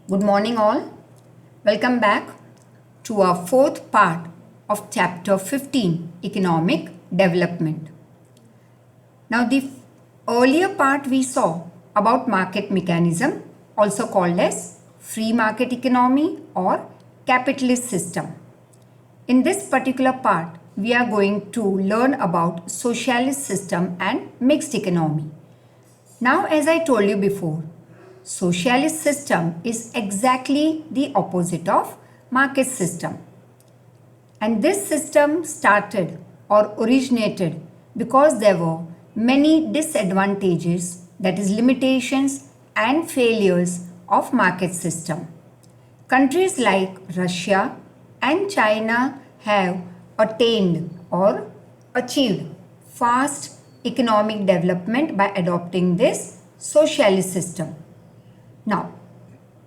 Good morning, all. Welcome back to our fourth part of chapter 15 Economic Development. Now, the earlier part we saw about market mechanism, also called as free market economy or capitalist system. In this particular part, we are going to learn about socialist system and mixed economy. Now, as I told you before, socialist system is exactly the opposite of market system. And this system started or originated because there were many disadvantages, that is limitations and failures of market system. Countries like Russia and China have attained or achieved fast economic development by adopting this socialist system. Now,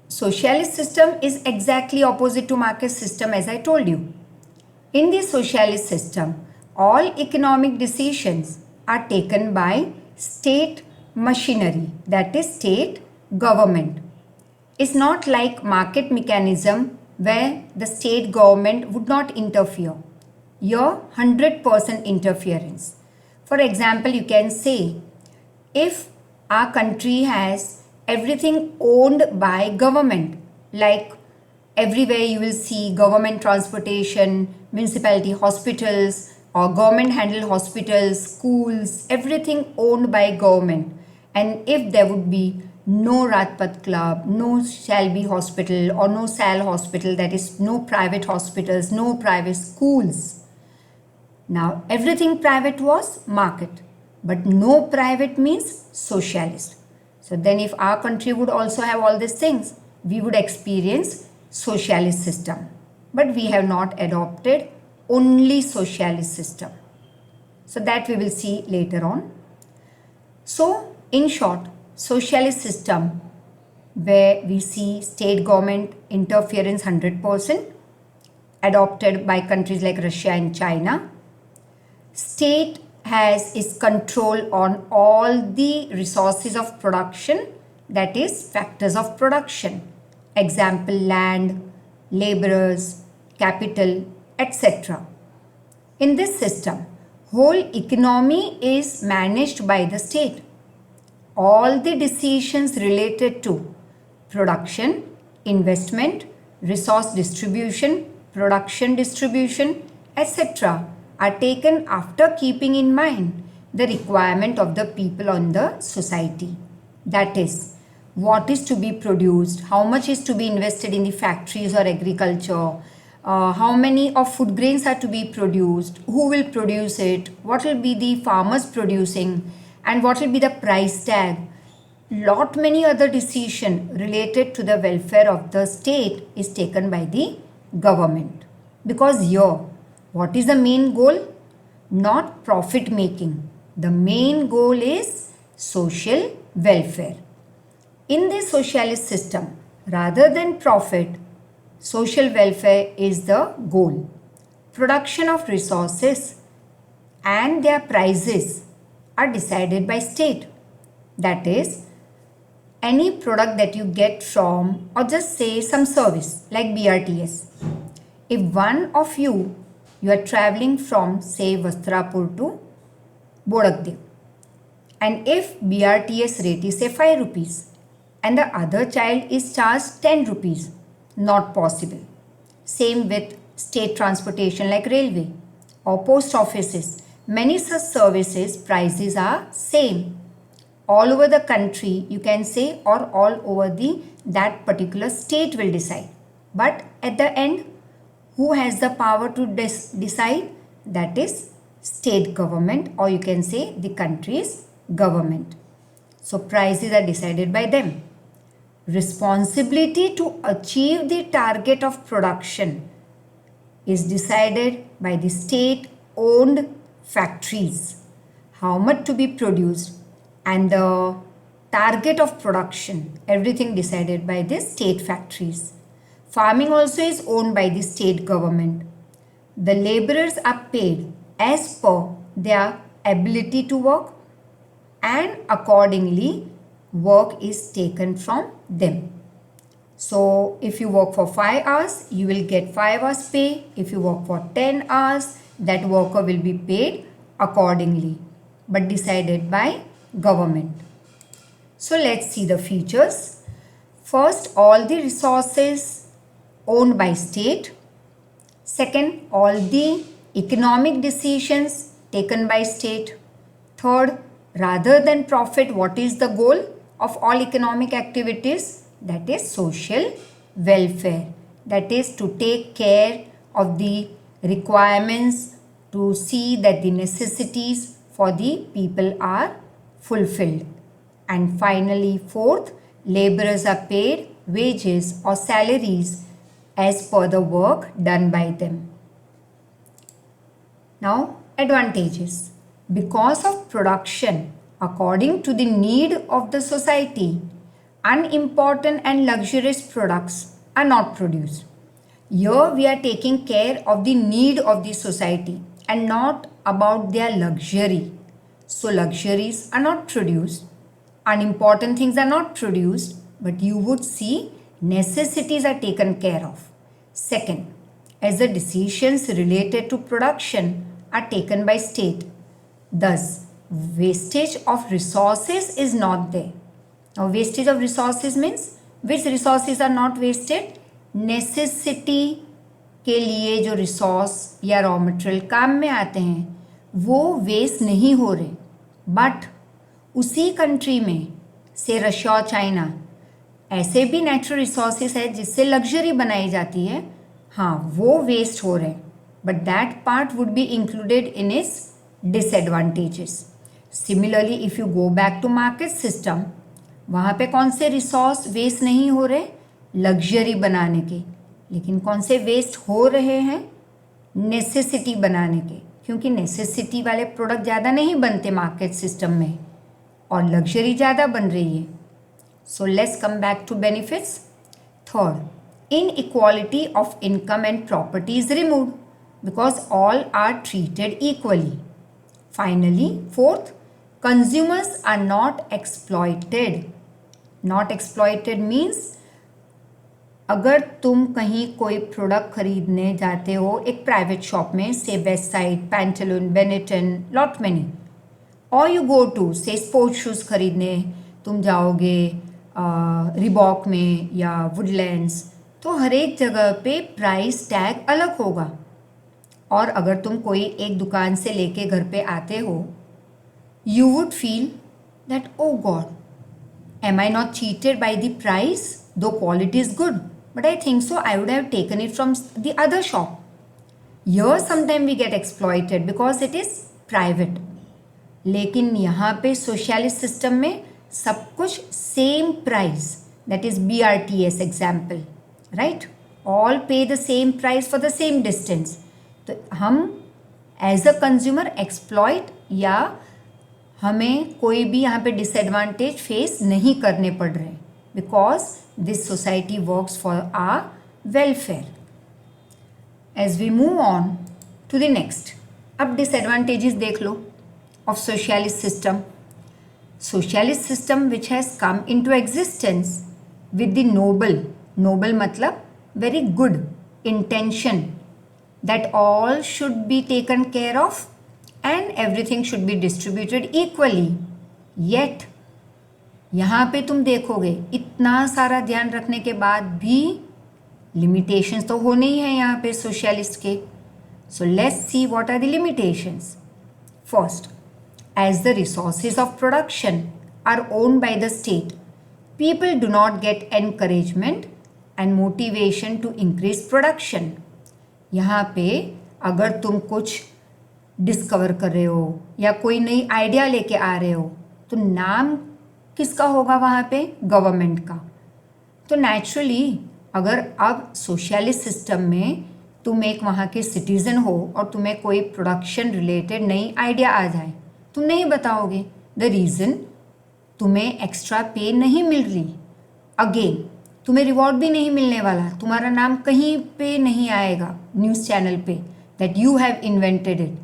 socialist system is exactly opposite to market system, as I told you. In the socialist system, all economic decisions are taken by state machinery, that is state government. It's not like market mechanism where the state government would not interfere. Your 100% interference. For example, you can say if our country has everything owned by government, like everywhere you will see government transportation, municipality hospitals, or government handled hospitals, schools, everything owned by government. And if there would be no Rajpath Club, no Shelby Hospital, or no Sal Hospital, that is, no private hospitals, no private schools. Now, everything private was market, but no private means socialist. So then if our country would also have all these things, we would experience socialist system. But we have not adopted only socialist system. So that we will see later on. So in short, socialist system where we see state government interference 100% adopted by countries like Russia and China. State has its control on all the resources of production, that is factors of production. Example, land, laborers, capital, etc. In this system, whole economy is managed by the state. All the decisions related to production, investment, resource distribution, production distribution, etc. are taken after keeping in mind the requirement of the people on the society. That is, what is to be produced, how much is to be invested in the factories or agriculture, how many of food grains are to be produced, who will produce it, what will be the farmers producing, and what will be the price tag. Lot many other decisions related to the welfare of the state is taken by the government. Because here, what is the main goal? Not profit making. The main goal is social welfare. In the socialist system, rather than profit, social welfare is the goal. Production of resources and their prices are decided by state. That is, any product that you get from, or just say some service like BRTS. If one of you are traveling from say Vastrapur to Bodakdev, and if BRTS rate is say 5 rupees and the other child is charged 10 rupees, not possible. Same with state transportation like railway or post offices. Many such services prices are same. All over the country you can say, or all over the that particular state will decide. But at the end, who has the power to decide? That is state government, or you can say the country's government. So prices are decided by them. Responsibility to achieve the target of production is decided by the state owned factories. How much to be produced and the target of production, everything decided by the state factories. Farming also is owned by the state government. The laborers are paid as per their ability to work, and accordingly work is taken from them. So if you work for 5 hours, you will get 5 hours pay. If you work for 10 hours, that worker will be paid accordingly, but decided by government. So let's see the features. First, all the resources owned by state. Second, all the economic decisions taken by state. Third, rather than profit, what is the goal of all economic activities? That is social welfare. That is to take care of the requirements, to see that the necessities for the people are fulfilled. And finally, fourth, laborers are paid wages or salaries as per the work done by them. Now, advantages. Because of production according to the need of the society, unimportant and luxurious products are not produced. Here we are taking care of the need of the society and not about their luxury. So luxuries are not produced, unimportant things are not produced, but you would see necessities are taken care of. Second, as the decisions related to production are taken by state, thus wastage of resources is not there. Now, wastage of resources means which resources are not wasted? Necessity के लिए जो resource या raw material काम में आते हैं वो waste नहीं हो रहे, बट उसी कंट्री में से रशिया और चाइना ऐसे भी नेचुरल रिसोर्सेज है जिससे लग्जरी बनाई जाती है, हाँ वो वेस्ट हो रहे हैं, but that part would be included in its disadvantages. Similarly if you go back to market system, वहाँ पे कौन से रिसोर्स वेस्ट नहीं हो रहे? लग्जरी बनाने के. लेकिन कौन से वेस्ट हो रहे हैं? नेसेसिटी बनाने के, क्योंकि नेसेसिटी वाले प्रोडक्ट ज़्यादा नहीं बनते मार्केट सिस्टम में और लग्जरी ज़्यादा बन रही है. So let's come back to benefits. Third, inequality of income and property is removed because all are treated equally. Finally, fourth, consumers are not exploited. Not exploited means अगर तुम कहीं कोई प्रोडक्ट खरीदने जाते हो एक प्राइवेट शॉप में, से west side, pantaloon, Benetton, lot many, और यू गो टू से स्पोर्ट्स शूज़ खरीदने तुम जाओगे रिबॉक में या वुडलैंड्स, तो हर एक जगह पे प्राइस टैग अलग होगा. और अगर तुम कोई एक दुकान से लेके घर पे आते हो, you would feel that, oh God, am I not cheated by the price? Though quality is good, but I think so I would have taken it from the other shop. Here sometimes we get exploited because it is private. लेकिन यहाँ पे socialist system में सब कुछ same price, that is BRTS example, right? All pay the same price for the same distance. तो हम as a consumer exploit या हमें कोई भी यहाँ पे डिसएडवांटेज फेस नहीं करने पड़ रहे, because this society works for our welfare. As we move on to the next, अब डिसएडवांटेजेस देख लो of socialist system. Socialist system which has come into existence with the noble मतलब very good intention that all should be taken care of and everything should be distributed equally. Yet यहाँ पे तुम देखोगे इतना सारा ध्यान रखने के बाद भी limitations तो होने ही हैं यहाँ पे सोशलिस्ट के. So let's see what are the limitations. First, as the resources of production are owned by the state, people do not get encouragement and motivation to increase production. यहाँ पे अगर तुम कुछ डिस्कवर कर रहे हो या कोई नई आइडिया लेके आ रहे हो, तो नाम किसका होगा वहाँ पे? गवर्नमेंट का. तो नेचुरली अगर अब सोशलिस्ट सिस्टम में तुम एक वहाँ के सिटीज़न हो और तुम्हें कोई प्रोडक्शन रिलेटेड नई आइडिया आ जाए, तुम नहीं बताओगे. द रीज़न, तुम्हें एक्स्ट्रा पे नहीं मिल रही, अगेन तुम्हें रिवॉर्ड भी नहीं मिलने वाला, तुम्हारा नाम कहीं पे नहीं आएगा न्यूज़ चैनल पे that you have invented it.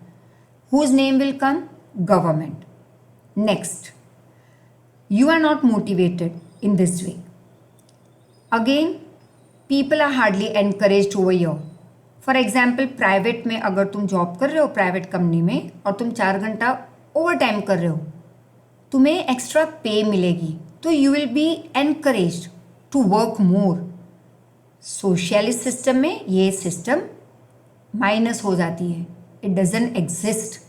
Whose name will come? Government. Next, you are not motivated in this way. Again, people are hardly encourage over here. For example private में अगर तुम जॉब कर रहे हो private company में और तुम 4 घंटा ओवर टाइम कर रहे हो, तुम्हें एक्स्ट्रा पे मिलेगी, तो you will be encourage to work more. Socialist system में ये सिस्टम माइनस हो जाती है, it doesn't exist.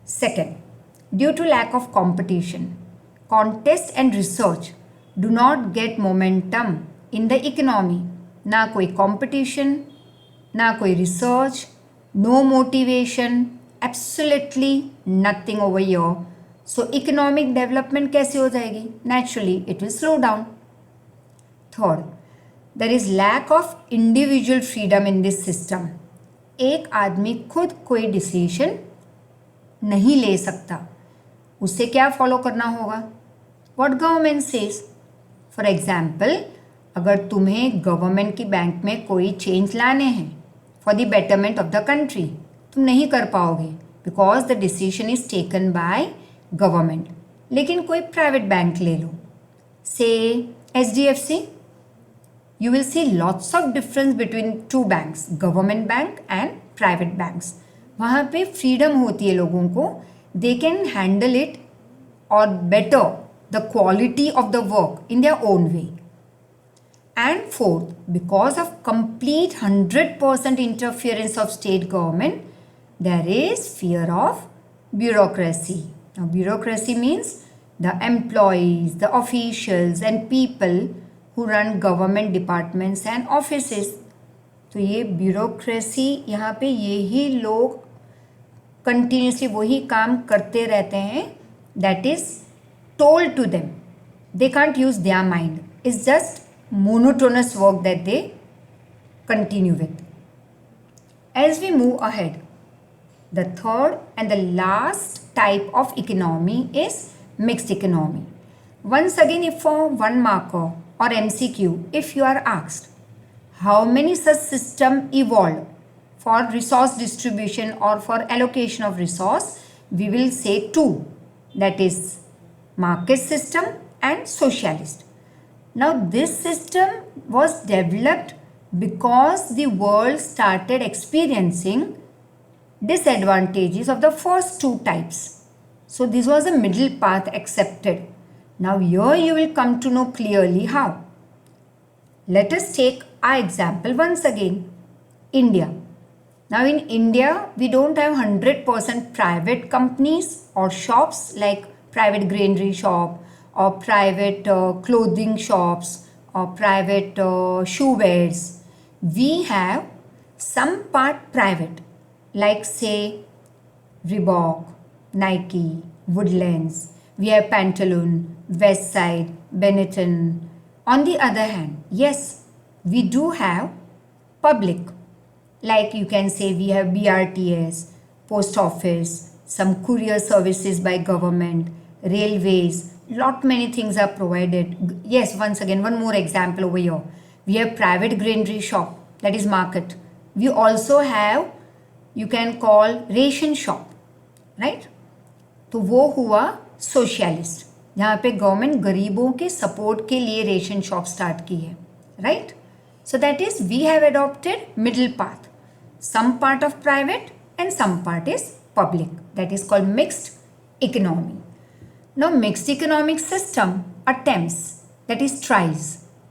Second, due to lack of competition, contest and research do not get momentum in the economy. ना कोई competition, ना कोई research, no motivation, absolutely nothing over here. So economic development कैसे हो जाएगी? Naturally it will slow down. Third, there is lack of individual freedom in this system. एक आदमी खुद कोई डिसीजन नहीं ले सकता, उसे क्या फॉलो करना होगा? What government says. For example अगर तुम्हें गवर्नमेंट की बैंक में कोई चेंज लाने हैं for the betterment of the country, तुम नहीं कर पाओगे because the decision is taken by government. लेकिन कोई प्राइवेट बैंक ले लो, से HDFC, you will see lots of difference between two banks, government bank and private banks. वहाँ पे freedom होती है लोगों को, they can handle it or better the quality of the work in their own way. And fourth, because of complete 100% interference of state government, there is fear of bureaucracy. Now bureaucracy means the employees, the officials and people who run government departments and offices. तो ये bureaucracy, यहाँ पे यही लोग continuously वही काम करते रहते हैं. That is told to them, they can't use their mind, it's just monotonous work that they continue with. As we move ahead, the third and the last type of economy is mixed economy. Once again, if for 1 marker or MCQ, if you are asked how many such system evolved for resource distribution or for allocation of resource, we will say 2, that is market system and socialist. Now this system was developed because the world started experiencing disadvantages of the first 2 types. So this was a middle path accepted. Now here you will come to know clearly how. Let us take our example once again, India. Now in India we don't have 100% private companies or shops like private granary shop or private clothing shops or private shoe wears. We have some part private, like say Reebok, Nike, Woodlands. We have Pantaloon, Westside, Benetton. On the other hand, yes, we do have public, like you can say we have BRTS, post office, some courier services by government, railways. Lot many things are provided. Yes, once again, one more example over here. We have private granary shop, that is market. We also have, you can call ration shop, right? तो वो हुआ socialist, जहाँ पे government गरीबों के support के लिए ration shop start की है, right? So that is we have adopted middle path, some part of private and some part is public. That is called mixed economy. Now mixed economic system attempts, that is tries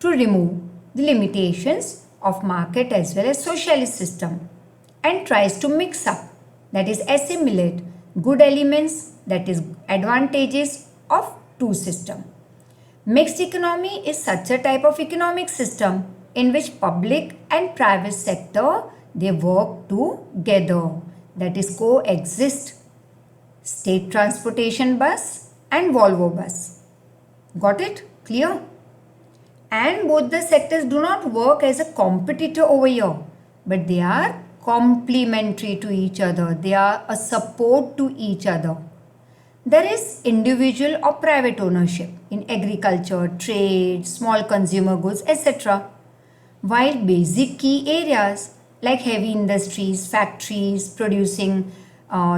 to remove the limitations of market as well as socialist system and tries to mix up, that is assimilate good elements, that is advantages of 2 system. Mixed economy is such a type of economic system in which public and private sector they work together, that is coexist. State transportation bus and Volvo bus. Got it? Clear? And both the sectors do not work as a competitor over here, but they are complementary to each other. They are a support to each other. There is individual or private ownership in agriculture, trade, small consumer goods, etc. While basic key areas like heavy industries, factories producing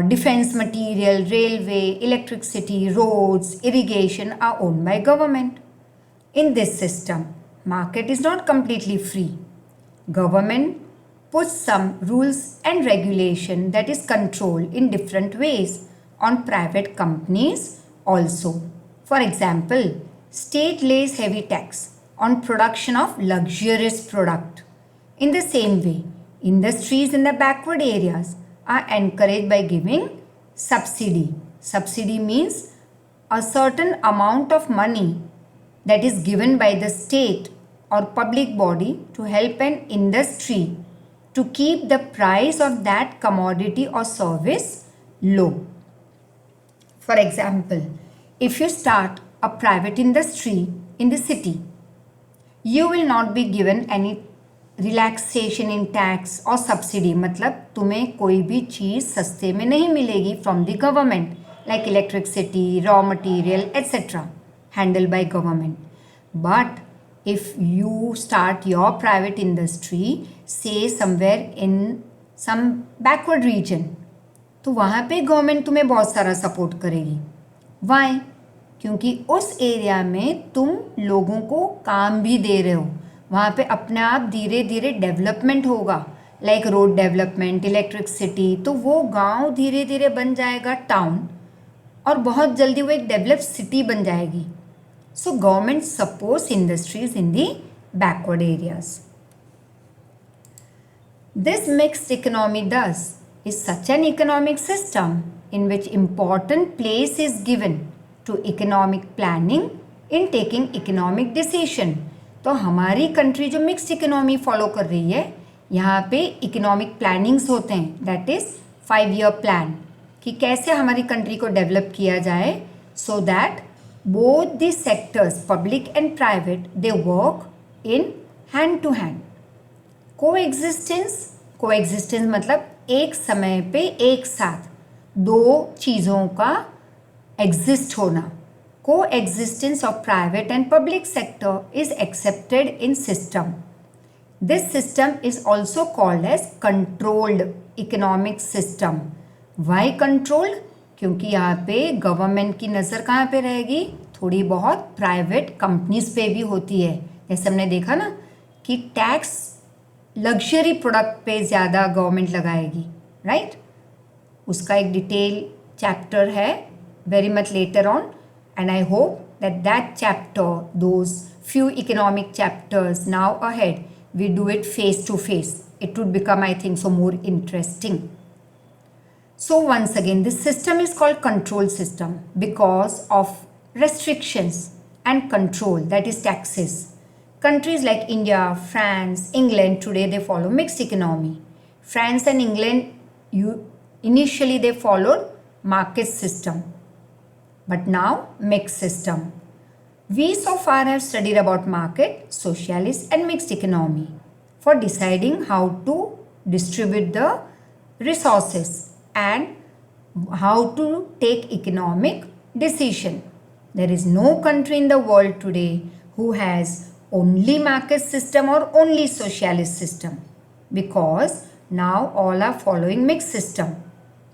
defense material, railway, electricity, roads, irrigation are owned by government. In this system, market is not completely free. Government puts some rules and regulation that is controlled in different ways on private companies also. For example, state lays heavy tax on production of luxurious product. In the same way, industries in the backward areas are encouraged by giving subsidy. Subsidy means a certain amount of money that is given by the state or public body to help an industry to keep the price of that commodity or service low. For example, if you start a private industry in the city, you will not be given any relaxation in tax और subsidy, मतलब तुम्हें कोई भी चीज़ सस्ते में नहीं मिलेगी from the government, like electricity, raw material etcetera, handle by government. But if you start your private industry say somewhere in some backward region, तो वहाँ पे गवर्नमेंट तुम्हें बहुत सारा सपोर्ट करेगी. वाई? क्योंकि उस एरिया में तुम लोगों को काम भी दे रहे हो. वहाँ पे अपने आप धीरे धीरे डेवलपमेंट होगा, लाइक रोड डेवलपमेंट, इलेक्ट्रिसिटी. तो वो गांव धीरे धीरे बन जाएगा टाउन, और बहुत जल्दी वो एक डेवलप सिटी बन जाएगी. So government supports industries in the backward areas. This mixed economy thus is such an economic system in which important place is given to economic planning in taking economic decision. तो हमारी country जो mixed economy follow कर रही है, यहाँ पे economic plannings होते हैं, दैट इज़ 5-year प्लान, कि कैसे हमारी कंट्री को डेवलप किया जाए, so that both the sectors, public and private, they work in hand to hand. Coexistence मतलब एक समय पे एक साथ दो चीज़ों का एग्जिस्ट होना. Coexistence of private and public sector is accepted in system. This system is also called as controlled economic system. Why controlled? क्योंकि यहाँ पे गवर्नमेंट की नज़र कहाँ पे रहेगी, थोड़ी बहुत प्राइवेट कंपनीज पे भी होती है. जैसे हमने देखा ना कि टैक्स लग्जरी प्रोडक्ट पे ज़्यादा गवर्नमेंट लगाएगी, राइट? उसका एक डिटेल चैप्टर है very much later on, and I hope that chapter, those few economic chapters now ahead, we do it face to face. It would become, I think so, more interesting. So once again, this system is called control system because of restrictions and control, that is taxes. Countries like India, France, England, today they follow mixed economy. France and England, initially they followed market system, but now mixed system. We so far have studied about market, socialist and mixed economy for deciding how to distribute the resources and how to take economic decision. There is no country in the world today who has only market system or only socialist system, because now all are following mixed system.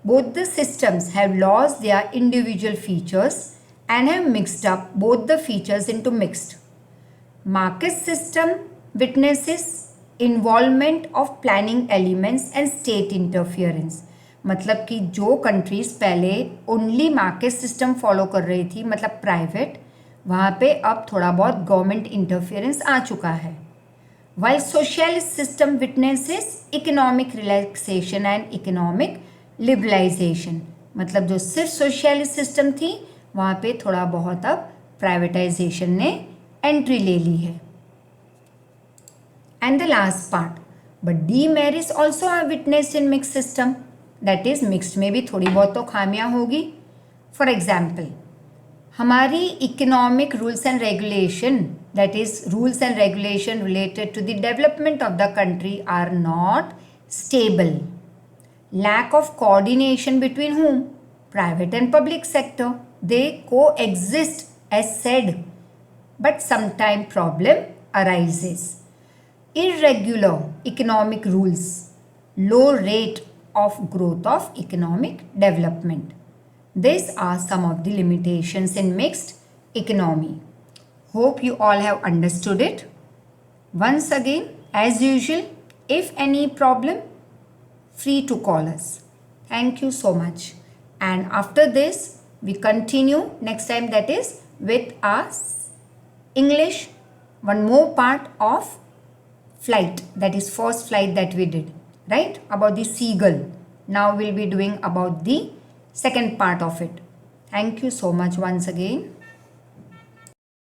Both the systems have lost their individual features and have mixed up both the features into mixed. Market system witnesses involvement of planning elements and state interference. मतलब कि जो countries पहले only market system follow कर रही थी, मतलब private, वहाँ पे अब थोड़ा बहुत गवर्नमेंट इंटरफेरेंस आ चुका है. While socialist system witnesses economic relaxation and economic liberalisation, मतलब जो सिर्फ सोशलिस्ट सिस्टम थी वहाँ पे थोड़ा बहुत अब प्राइवेटाइजेशन ने एंट्री ले ली है. And the last part, but demerits also are witnessed in mix system, that is mixed में भी थोड़ी बहुत तो खामियां होगी. फॉर एग्जाम्पल, हमारी economic rules and regulation, that is rules and regulation related to the development of the country are not stable. Lack of coordination between whom? Private and public sector. They coexist as said, but sometime problem arises. Irregular economic rules, low rate of growth of economic development. These are some of the limitations in mixed economy. Hope you all have understood it. Once again, as usual, If any problem, free to call us. Thank you so much. And after this, we continue next time, that is with our English, one more part of flight, that is first flight that we did, right? About the seagull. Now we'll be doing about the second part of it. Thank you so much once again.